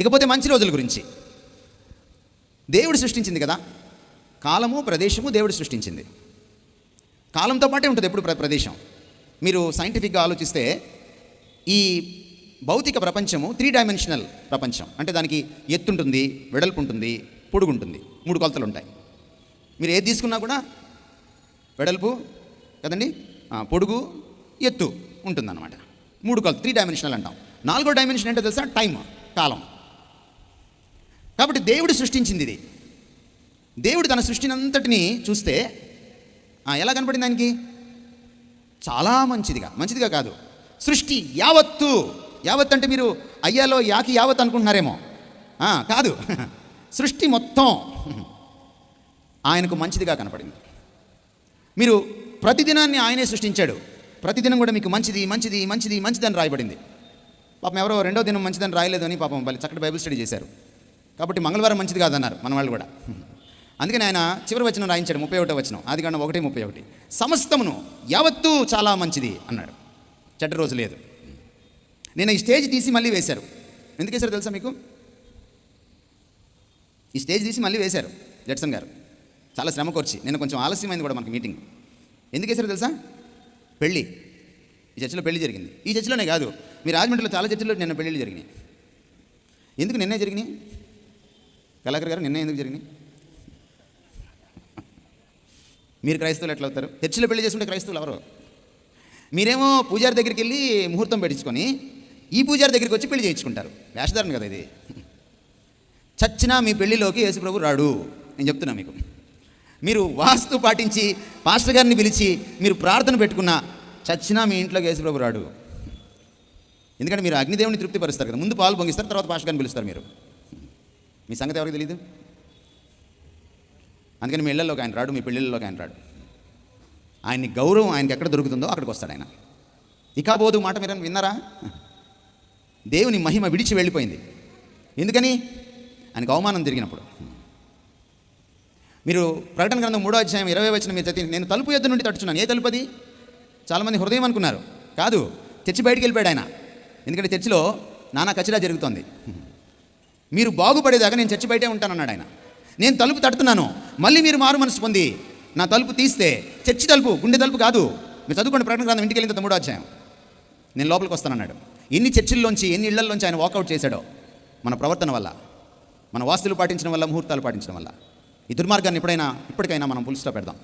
ఇకపోతే మంచి రోజుల గురించి. దేవుడు సృష్టించింది కదా, కాలము ప్రదేశము దేవుడు సృష్టించింది. కాలంతో పాటే ఉంటుంది ఎప్పుడు ప్రదేశం. మీరు సైంటిఫిక్గా ఆలోచిస్తే ఈ భౌతిక ప్రపంచము 3 డైమెన్షనల్ ప్రపంచం. అంటే దానికి ఎత్తు ఉంటుంది, వెడల్పు ఉంటుంది, పొడుగు ఉంటుంది, 3 కొలతలు ఉంటాయి. మీరు ఏది తీసుకున్నా కూడా వెడల్పు కదండి, పొడుగు, ఎత్తు ఉంటుందన్నమాట. 3 కొలత 3 డైమెన్షనల్ అంటాం. 4వ డైమెన్షన్ ఏంటో తెలుసా? టైం, కాలం. కాబట్టి దేవుడు సృష్టించింది ఇది. దేవుడు తన సృష్టినంతటిని చూస్తే ఎలా కనపడింది ఆయనకి? చాలా మంచిదిగా కాదు, సృష్టి యావత్తు. యావత్ అంటే మీరు అయ్యాలో యాకి యావత్ అనుకుంటున్నారేమో, కాదు. సృష్టి మొత్తం ఆయనకు మంచిదిగా కనపడింది. మీరు ప్రతిదినాన్ని ఆయనే సృష్టించాడు. ప్రతిదినం కూడా మీకు మంచిది మంచిది మంచిది మంచిదని రాయబడింది. పాపం ఎవరో 2వ దినం మంచిదని రాయలేదు అని పాపం వాళ్ళు చక్కటి బైబిల్ స్టడీ చేశారు. కాబట్టి మంగళవారం మంచిది కాదన్నారు మన వాళ్ళు కూడా. అందుకని ఆయన చివరి వచనం రాయించాడు, 31వ వచనం, ఆదికాండం 1:31. సమస్తమును యావత్తు చాలా మంచిది అన్నాడు. చెడ్డ రోజు లేదు. నేను ఈ స్టేజ్ తీసి మళ్ళీ వేశారు. ఎందుకు వేశారు తెలుసా మీకు? ఈ స్టేజ్ తీసి మళ్ళీ వేశారు జడ్సన్ గారు, చాలా శ్రమ కోర్చి. నేను కొంచెం ఆలస్యమైంది కూడా మనకి మీటింగ్. ఎందుకు వేశారు తెలుసా? పెళ్ళి. ఈ చర్చిలో పెళ్లి జరిగింది. ఈ చర్చిలోనే కాదు, మీ రాజమండ్రిలో చాలా చర్చిలో నిన్న పెళ్ళిళ్ళు జరిగినాయి. ఎందుకు నిన్నే జరిగినాయి? కళాకర్ గారు, నిన్న ఎందుకు జరిగినాయి? మీరు క్రైస్తవులు ఎట్లా అవుతారు? చర్చిలో పెళ్లి చేసుకుంటే క్రైస్తవులు ఎవరు? మీరేమో పూజారి దగ్గరికి వెళ్ళి ముహూర్తం పెట్టించుకొని ఈ పూజారి దగ్గరికి వచ్చి పెళ్లి చేయించుకుంటారు. వేషధారణ కదా ఇది. చచ్చినా మీ పెళ్లిలోకి యేసుప్రభు రాడు, నేను చెప్తున్నా మీకు. మీరు వాస్తు పాటించి పాస్టర్ గారిని పిలిచి మీరు ప్రార్థన పెట్టుకున్నా చచ్చినా మీ ఇంట్లోకి యేసుప్రభు రాడు. ఎందుకంటే మీరు అగ్నిదేవుని తృప్తిపరుస్తారు కదా. ముందు పాలు పొంగిస్తారు, తర్వాత పాస్టర్ గారిని పిలుస్తారు. మీరు మీ సంగతి ఎవరికి తెలియదు. అందుకని మీ ఇళ్లలోకి ఆయన రాడు, మీ పెళ్ళిళ్ళలోకి ఆయన రాడు. ఆయన్ని గౌరవం ఆయనకి ఎక్కడ దొరుకుతుందో అక్కడికి వస్తాడు ఆయన. ఇకాబోదు మాట మీరు విన్నారా? దేవుని మహిమ విడిచి వెళ్ళిపోయింది. ఎందుకని? ఆయనకు అవమానం జరిగినప్పుడు. మీరు ప్రకటన గ్రంథం 3వ అధ్యాయం 20వ వచనం మీరు చదివి, నేను తలుపు ఎద్దు నుండి తట్టుచున్నాను. ఏ తలుపు అది? చాలామంది హృదయం అనుకున్నారు. కాదు, చర్చి బయటికి వెళ్ళిపోయాడు ఆయన. ఎందుకంటే చర్చిలో నానా కచ్చిరా జరుగుతోంది. మీరు బాగుపడేదాకా నేను చర్చి బయటే ఉంటానన్నాడు ఆయన. నేను తలుపు తడుతున్నాను, మళ్ళీ మీరు మారు మనసు పొంది నా తలుపు తీస్తే, చర్చి తలుపు, గుండె తలుపు కాదు. మీరు చదువుకోండి ప్రకటన గ్రంథం, ఇంటికి వెళ్ళిన 3వ అధ్యాయం. నేను లోపలికి వస్తానన్నాడు. ఎన్ని చర్చిల్లోంచి, ఎన్ని ఇళ్లలోంచి ఆయన వాకౌట్ చేశాడో మన ప్రవర్తన వల్ల, మన వాస్తులు పాటించడం వల్ల, ముహూర్తాలు పాటించడం వల్ల. ఈ దుర్మార్గాన్ని ఇప్పటికైనా మనం ఫుల్ స్టాప్ పెడదాం.